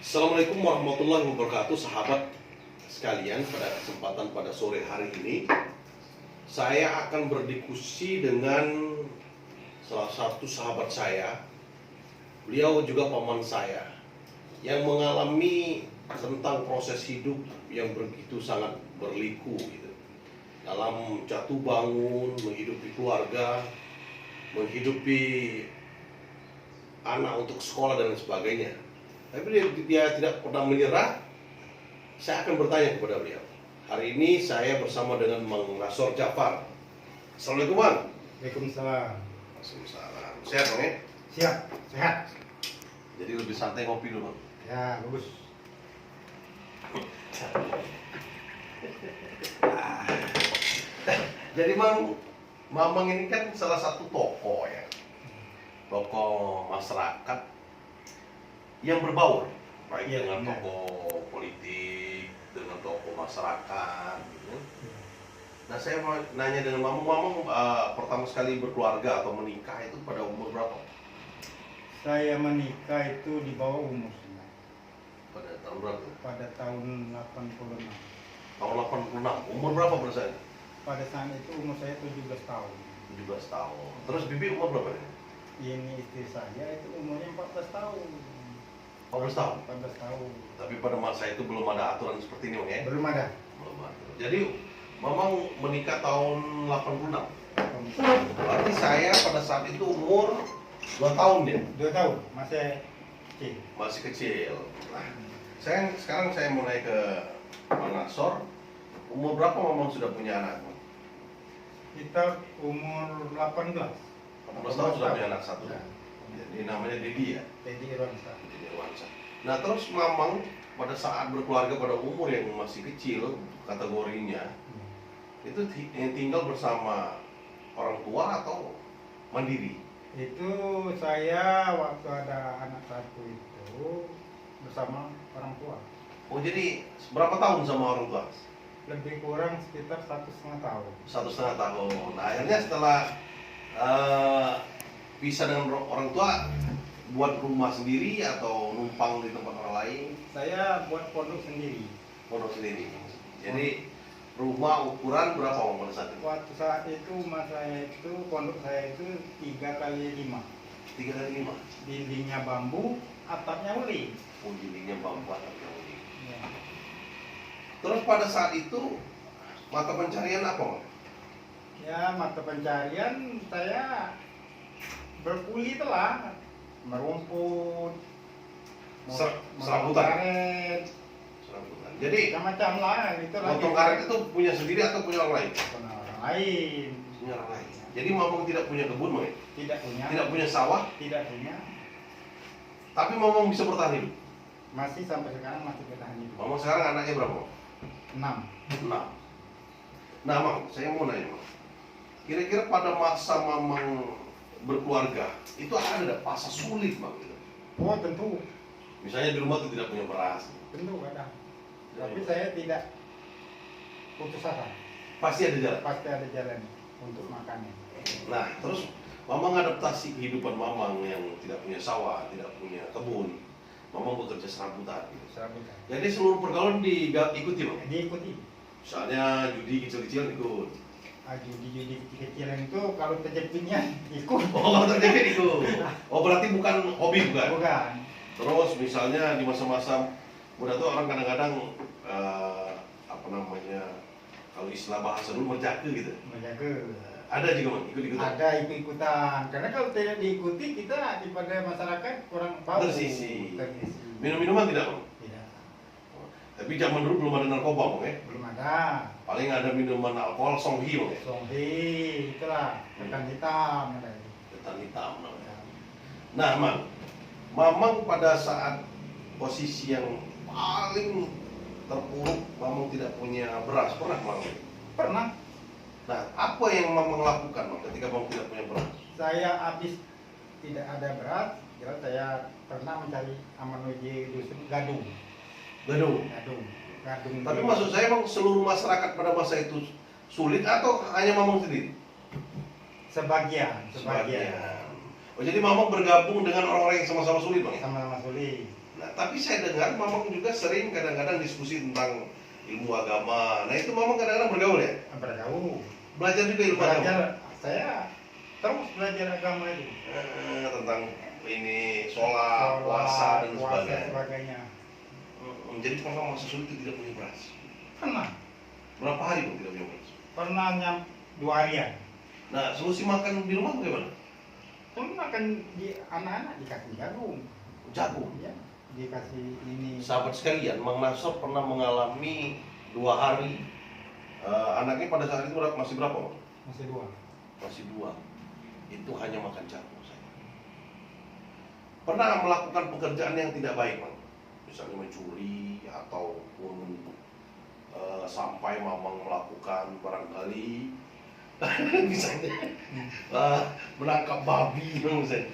Assalamualaikum warahmatullahi wabarakatuh, sahabat sekalian. Pada kesempatan pada sore hari ini, saya akan berdiskusi dengan salah satu sahabat saya. Beliau juga paman saya yang mengalami tentang proses hidup yang begitu sangat berliku gitu. Dalam jatuh bangun, menghidupi keluarga, menghidupi anak untuk sekolah dan sebagainya. Tapi dia tidak pernah menyerah. Saya akan bertanya kepada beliau. Hari ini saya bersama dengan Mang Nasor Jafar. Assalamualaikum, Mang. Waalaikumsalam. Waalaikumsalam. Sehat, Mang, ya? Siap, sehat. Jadi lebih santai ngopi dulu, Mang. Ya, bagus. Jadi Mamang ini kan salah satu tokoh ya. Tokoh masyarakat yang berbaur, baik Iya, dengan benar. tokoh politik, dengan tokoh masyarakat gitu. Nah, saya mau nanya dengan Mamang pertama sekali berkeluarga atau menikah itu pada umur berapa? Saya menikah itu di bawah umur saya. Pada tahun berapa? Pada tahun 86. Tahun 86. Umur berapa pada saat itu? Pada saat itu umur saya 17 tahun. 17 tahun. Terus bibi umur berapa nih? Ini istri saya itu umurnya 14 tahun. 14 tahun. 14 tahun. Tapi pada masa itu belum ada aturan seperti ini, Mang, ya? Belum ada. Belum ada. Jadi Mamang menikah tahun 86. Berarti saya pada saat itu umur 2 tahun ya? 2 tahun, masih kecil. Masih kecil. Nah, sekarang saya mau naik ke Mang Nasor. Umur berapa Mamang sudah punya anak? Kita umur 18. 18 tahun sudah punya anak satu. Ya. Jadi namanya Dedi ya? Dedi Irwansyah. Dedi Irwansyah. Nah, terus Mamang pada saat berkeluarga pada umur yang masih kecil kategorinya, itu tinggal bersama orang tua atau mandiri? Itu saya waktu ada anak satu itu bersama orang tua. Oh, jadi berapa tahun sama orang tua? Lebih kurang sekitar 1,5 tahun. 1,5 tahun. Nah, akhirnya setelah pisah dengan orang tua, buat rumah sendiri atau numpang di tempat orang lain? Saya buat pondok sendiri. Pondok sendiri. Jadi rumah ukuran berapa pada saat itu? Waktu saat itu rumah saya itu, pondok saya itu 3x5. 3x5. Dindingnya bambu, atapnya uli. Oh, dindingnya bambu atapnya uli. Ya. Terus pada saat itu mata pencarian apa, Mang? Ya, mata pencarian saya berkuli telah merumput, Serabutan. karet, Serabutan. Jadi macam-macam lah itu lah. potong karet itu punya sendiri atau punya orang lain? Punya orang lain. Punya orang lain. Jadi Mamang tidak punya kebun, Mang, ya? Tidak punya. Tidak punya sawah, Tidak punya. tapi Mamang bisa bertahan hidup. Masih sampai sekarang masih bertahan hidup. Mamang sekarang anaknya berapa, Mang? 6. 6. Nah, Mang, saya mau nanya, Mang. Kira-kira pada masa Mamang berkeluarga, itu ada masa sulit, Mang, gitu? Oh tentu, Misalnya di rumah itu tidak punya beras. tentu ada. Tapi saya tidak putus asa. Pasti ada jalan. Pasti ada jalan untuk makannya. Nah, terus Mamang adaptasi kehidupan Mamang yang tidak punya sawah, tidak punya kebun. Mamang bekerja serabutan. Gitu. Serabutan. Jadi seluruh pergaulan diikuti, Mang. Diikuti. Misalnya judi kecil-kecil ikut. Judi kecil-kecilan itu kalau terjepitnya ikut. Oh, terjadi ikut. Oh, berarti bukan hobi, bukan? Bukan. Terus misalnya di masa-masa muda tuh orang kadang-kadang apa namanya, kalau istilah bahasa dulu menjaga gitu. Menjaga. Ada juga, Mang, ikut-ikutan. Ada ikut-ikutan. Karena kalau tidak diikuti kita daripada masyarakat kurang tahu. Tersisi. Tersisi. Minum-minuman tidak, Mang? Tidak. Tapi zaman dulu belum ada narkoba, Mang, ya? Belum ada. Paling ada minuman alkohol songhi, Mang, ya? Songhi, itulah ketan hitam. Ketan hitam namanya. Nah, Mamang pada saat posisi yang paling terpuruk, Mamang tidak punya beras, pernah, Mang? Pernah. Nah, apa yang Mamang lakukan, Mang, ketika Mamang tidak punya beras? Saya habis tidak ada beras, kira saya pernah mencari menuju dusun gadung. Gadung. Gadung. Tapi maksud saya, Mang, seluruh masyarakat pada masa itu sulit atau hanya Mamang sendiri? Sebagian. Oh, jadi Mamang bergabung dengan orang-orang yang sama-sama sulit, Bang? Ya? Sama-sama sulit. Nah, tapi saya dengar Mamang juga sering kadang-kadang diskusi tentang ilmu agama. Nah, itu Mamang kadang-kadang bergaul ya? Bergaul. Belajar juga ilmu agama? Belajar, saya terus belajar agama itu. Tentang ini, sholat, puasa, dan sebagainya. Jadi pernah masa sulit itu tidak punya beras? Pernah. Berapa hari Bang tidak punya beras? Pernah 2 harian. Nah, solusi makan di rumah bagaimana? Pernah makan di anak-anak dikasih jagung. Jagung? Ya, dikasih ini. Sahabat sekalian, Mang Nasr pernah mengalami 2 hari. Anaknya pada saat itu masih berapa, Bang? Masih 2. Masih 2. Itu hanya makan jagung saya. Pernah melakukan pekerjaan yang tidak baik, Bang? Misalnya mencuri ataupun sampai Mamang melakukan barangkali misalnya menangkap babi, misalnya.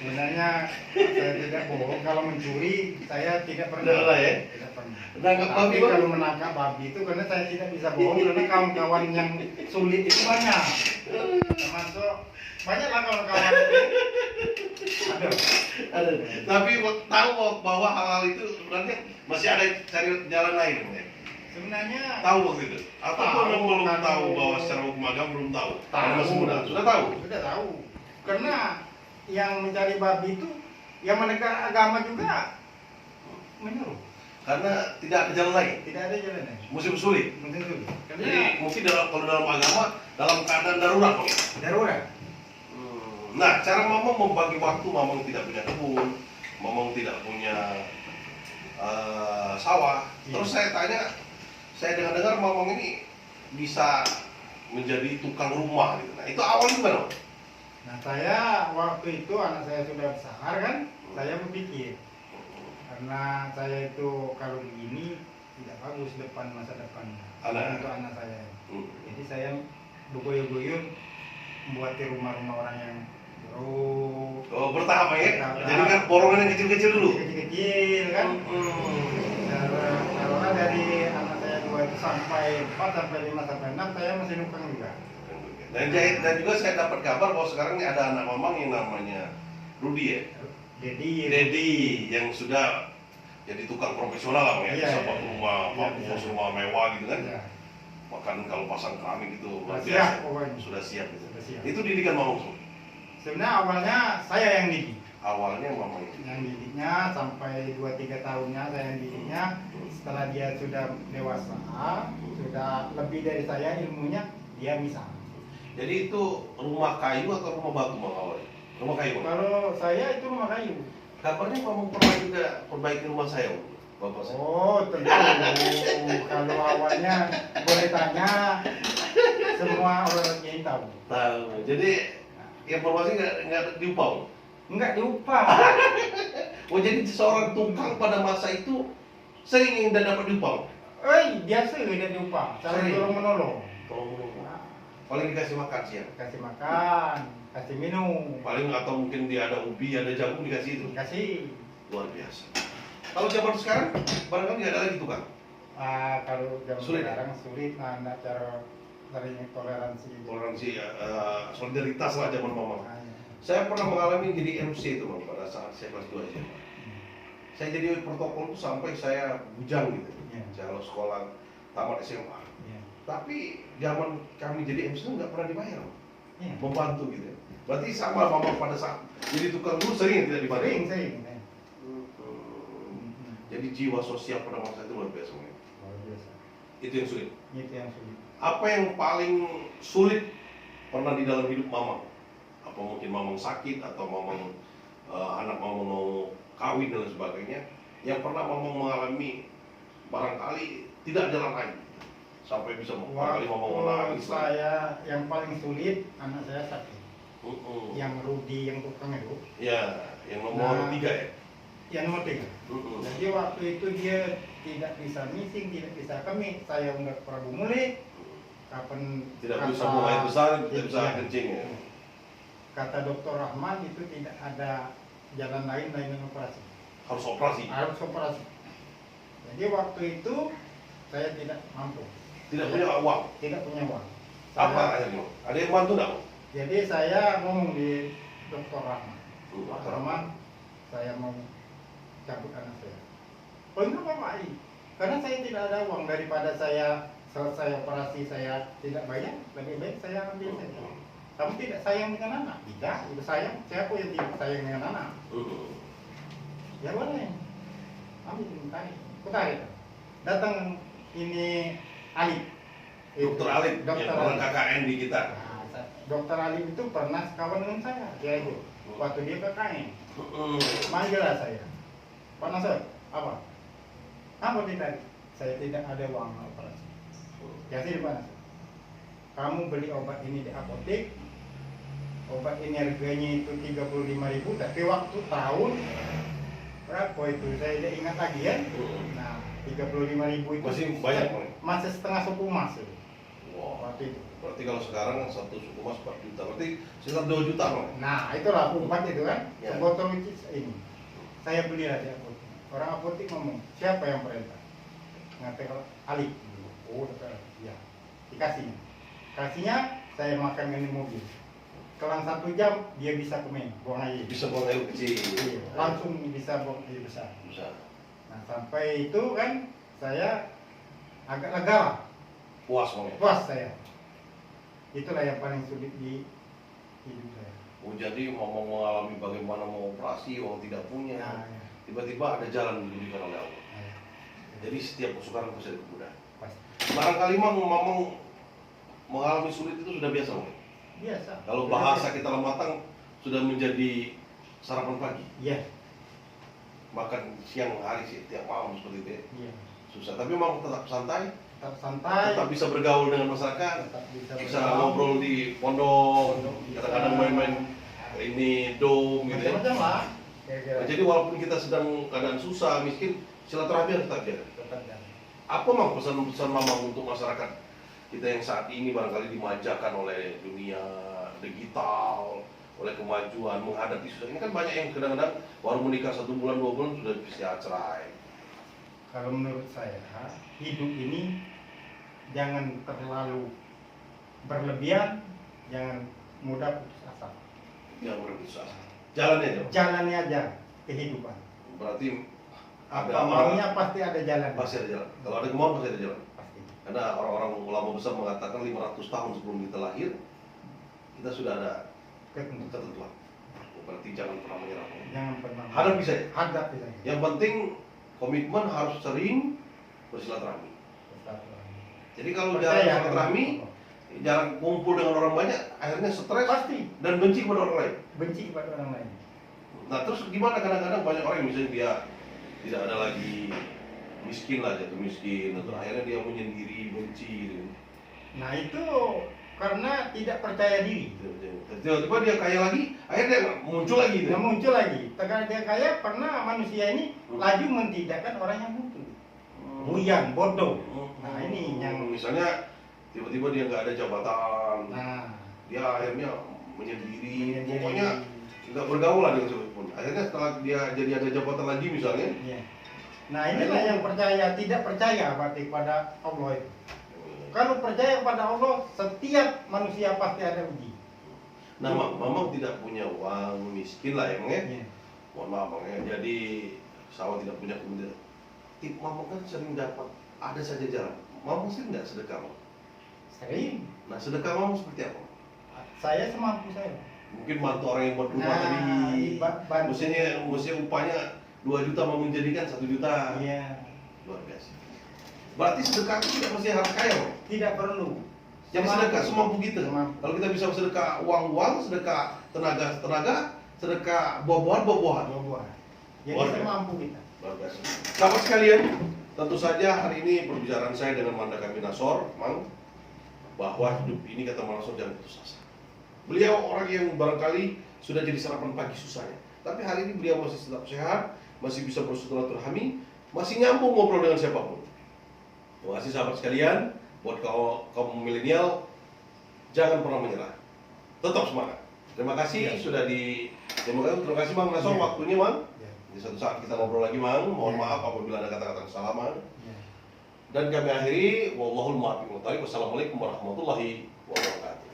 Sebenarnya saya tidak bohong, kalau mencuri saya tidak pernah. Tidak ya? Tidak pernah. Menangkap Tapi babi, Bang? kalau menangkap babi itu karena saya tidak bisa bohong karena kawan-kawan yang sulit itu banyak. Termasuk banyak lah kawan-kawan. Ada. Tapi tahu bahwa hal-hal itu sebenarnya masih ada cari jalan lain, ya? Sebenarnya Tahu waktu itu? Atau tahu, belum kan. tahu bahwa secara hukum agama belum tahu? Tahu. Masih muda. Sudah tahu? Sudah tahu. Karena yang mencari babi itu yang menegak agama juga menyuruh. Karena tidak ada jalan lain. Tidak ada jalannya. Musim sulit. Mungkin sulit. Jadi Karena mungkin kalau dalam agama dalam keadaan darurat, Bang. darurat. Nah, cara Mamang membagi waktu, Mamang tidak punya kebun, Mamang tidak punya sawah. Iya. Terus saya tanya, saya dengar-dengar Mamang ini bisa menjadi tukang rumah gitu. Nah, itu awalnya gimana, Bang? Nah, saya waktu itu anak saya sudah besar kan, saya berpikir karena saya itu kalau begini tidak bagus masa depan untuk anak saya. Jadi saya bergoyong-goyong membuat rumah-rumah orang yang buruk. Oh, bertahap ya? Bertahap. Jadi kan borongan yang kecil-kecil dulu? Kecil-kecil kan. Karena dari anak saya 2 itu sampai 4 sampai 5 sampai 6 saya masih numpang juga. Dan juga saya dapat kabar bahwa sekarang ini ada anak Mamang yang namanya Rudi ya? Dedi yang sudah jadi tukang profesional lah ya, Iya, bisa iya. buat rumah, Iya, bisa. rumah mewah gitu kan? Ya. Bahkan kalau pasang keramik itu luar Sudah biasa. siap pokoknya. Sudah siap gitu. Sudah siap. Itu didikan Mamang semua? Sebenarnya awalnya saya yang didik. Awalnya Mamang itu? Yang didiknya sampai 2-3 tahunnya saya yang didiknya. Setelah dia sudah dewasa, sudah lebih dari saya ilmunya, dia bisa. Jadi itu rumah kayu atau rumah batu Bang awalnya? Rumah kayu Bang? Kalau saya itu rumah kayu. Kabarnya Mamang pernah juga perbaiki rumah saya, Bapak saya. Oh tentu. Kalau awalnya boleh tanya, semua orang yang tahu. Tahu. Jadi informasi nggak diupah, Bang? Enggak diupah. Oh, jadi seorang tukang pada masa itu sering yang dapat diupah? Biasa tidak diupah. Saling Sering. tolong menolong. Paling dikasih makan siang. Kasih makan, kasih minum, Paling atau mungkin dia ada ubi, ada jagung dikasih itu. kasih. Luar biasa. Kalau zaman sekarang barangkali nggak ada lagi tukang. Kalau zaman Sulit. sekarang sulit, ada cara saling toleransi. Toleransi, solidaritas lah zaman Mamang. Nah, ya. Saya pernah mengalami jadi MC itu Bang pada saat saya kelas 2 SMA. Saya jadi protokol itu sampai saya bujang gitu. Iya. Saya kalau sekolah tamat SMA. Iya. Tapi zaman kami jadi MC itu nggak pernah dibayar, Bang. Iya. Membantu gitu. Berarti sama Mamang pada saat jadi tukang dulu sering tidak dibayar. Sering. Jadi jiwa sosial pada masa itu luar biasa. Bang. Luar biasa. Itu yang sulit. Itu yang sulit. Apa yang paling sulit pernah di dalam hidup Mamang? Apa mungkin Mamang sakit atau Mamang anak Mamang mau kawin dan sebagainya? Yang pernah Mamang mengalami barangkali tidak jalan lain sampai bisa barangkali Mamang menangis. Saya yang paling sulit anak saya sakit. Yang Rudi yang tukang itu. Ya, yang nomor 3 ya. Yang nomor 3. Jadi waktu itu dia tidak bisa missing, tidak bisa kemik. Saya undang Prabu Muli. Kapan Tidak bisa buang air besar, tidak bisa Iya. kencing ya. Kata Dokter Rahman itu tidak ada jalan lain lain operasi. Harus operasi. Harus operasi. Jadi waktu itu saya tidak mampu. Tidak punya uang. Tidak punya uang. Apa Saya- akhirnya? Ada yang bantu nggak? Jadi saya ngomong di Dr. Rahman. Pak Rahman, saya mau cabut anak saya. Oh enggak Pak I, karena saya tidak ada uang, daripada saya selesai operasi saya tidak bayar, lebih baik saya ambil saja. Kamu tidak sayang dengan anak? Tidak, itu sayang. Siapa yang tidak sayang dengan anak? Ya boleh. Ambil, tarik. Datang ini Alif. Dokter Alif, Dokter yang orang Alif. KKN di kita. Nah, Dokter Alif itu pernah sekawan dengan saya, dia itu. Waktu dia KKN. Manggillah saya. Pak Nasr, apa? Apa ditarik? Saya tidak ada uang operasi. Ya sih Pak Nasr. Kamu beli obat ini di apotek. Obat ini harganya itu 35.000, tapi waktu tahun berapa itu saya tidak ingat lagi ya. Nah, 35.000 itu Masih banyak, Bang? masih setengah suku emas itu. Wah, Waktu itu. berarti kalau sekarang satu suku emas 4 juta, berarti sekitar 2 juta Bang. Nah, itulah obat itu kan. Ya. Sebotol ini. Saya belilah di apotek. Orang apotek ngomong, siapa yang perintah? Ngatakan Ali. Oh, dokter. Ya. Dikasih. Kasihnya saya makan ini mobil. Kelang 1 jam dia bisa buang air. Bisa buang air kecil. Iya, langsung bisa buang air besar. Bisa. Nah, sampai itu kan saya agak lega, Puas Bang. puas saya. Itulah yang paling sulit di hidup saya. Oh, jadi mau mengalami bagaimana mau operasi, uang tidak punya. Nah, ya. Tiba-tiba ada jalan diberikan oleh Allah. Nah, ya. Jadi setiap kesukaran pasti ada kemudahan. Pasti. Barangkali Mamang mengalami sulit itu sudah biasa Bang. Biasa. Kalau bahasa kita lematang sudah menjadi sarapan pagi. Iya. Makan siang hari sih tiap malam seperti itu ya. Iya. Susah, tapi memang tetap santai, Tetap santai. tetap bisa bergaul dengan masyarakat, Tetap bisa bisa bergaul. ngobrol di pondok, Pondok bisa. kadang-kadang main-main ini dom gitu ya. Macam-macam lah. Kira-kira. Jadi walaupun kita sedang keadaan susah, miskin, silaturahmi harus tetap jaga. Tetap jalan. Apa Mang pesan-pesan Mamang untuk masyarakat kita yang saat ini barangkali dimanjakan oleh dunia digital, oleh kemajuan, menghadapi susah. Ini kan banyak yang kadang-kadang baru menikah 1 bulan 2 bulan sudah bisa cerai. Kalau menurut saya, hidup ini jangan terlalu berlebihan, jangan mudah putus asa. Yang berputus asa. Jalannya aja. Jalani aja kehidupan. Berarti Apa ada maunya pasti ada jalan. pasti ada jalan. Kalau ada kemauan pasti ada jalan. Pasti. Karena orang-orang ulama besar mengatakan 500 tahun sebelum kita lahir, kita sudah ada Ketemu. ketentuan. Berarti jangan pernah menyerah. Jangan pernah. Hadapi saja. Hadapi saja. Yang penting komitmen harus sering bersilaturahmi. Tetap. Jadi kalau Percaya jarang kan? silaturahmi, jarang kumpul dengan orang banyak, akhirnya stres Pasti dan benci kepada orang lain. benci kepada orang lain. Nah terus gimana kadang-kadang banyak orang yang misalnya dia tidak ada lagi miskin lah, jatuh miskin, atau akhirnya dia menyendiri, benci gitu. Nah itu karena tidak percaya diri. Tiba-tiba dia kaya lagi, akhirnya dia muncul lagi gitu. Dia muncul lagi. Karena dia kaya, pernah manusia ini laju mentidakkan orang yang butuh. Buyang, bodoh. Nah ini yang misalnya tiba-tiba dia nggak ada jabatan, nah dia akhirnya menyendiri, Menyendiri. pokoknya nggak bergaul lah dengan siapapun. Akhirnya setelah dia jadi ada jabatan lagi misalnya, iya. Nah inilah yang percaya, tidak percaya berarti pada Allah itu. Kalau percaya kepada Allah, setiap manusia pasti ada uji. nah Mamang tidak punya uang, miskin lah emang ya. Iya. Mohon maaf Bang ya. Jadi sawah tidak punya kemudian. Tip Mamang kan sering dapat, ada saja jalan. Mamang sering nggak sedekah Bang? Sering. Nah sedekah Mamang seperti apa? Saya semampu saya. Mungkin bantu orang yang buat rumah Nah, tadi. bantu. Mestinya upahnya 2 juta mau menjadikan 1 juta. Iya. Luar biasa. Berarti sedekah itu tidak mesti harus kaya Bang. Tidak perlu. Jadi sedekah semampu kita. Semampu. Kalau kita bisa sedekah uang, sedekah tenaga, sedekah buah-buahan. Buah-buahan. Jadi Luar biasa. semampu kita. Luar biasa. Sahabat sekalian, tentu saja hari ini perbicaraan saya dengan Manda Kami Nasor, Mang, bahwa hidup ini kata Mang Nasor jangan putus asa. Beliau orang yang barangkali sudah jadi sarapan pagi susahnya, tapi hari ini beliau masih tetap sehat, masih bisa bersilaturahmi, masih nyambung ngobrol dengan siapapun. Terima kasih sahabat sekalian, buat kaum milenial, jangan pernah menyerah, tetap semangat. Terima kasih Ya. sudah terima kasih Mang Nasor Ya. waktunya Mang. Ya. Di satu saat kita ngobrol lagi Mang, mohon Ya. maaf apabila ada kata-kata kesalahan. Ya. Dan kami akhiri, wallahul muwaffiq. Wassalamualaikum warahmatullahi wabarakatuh.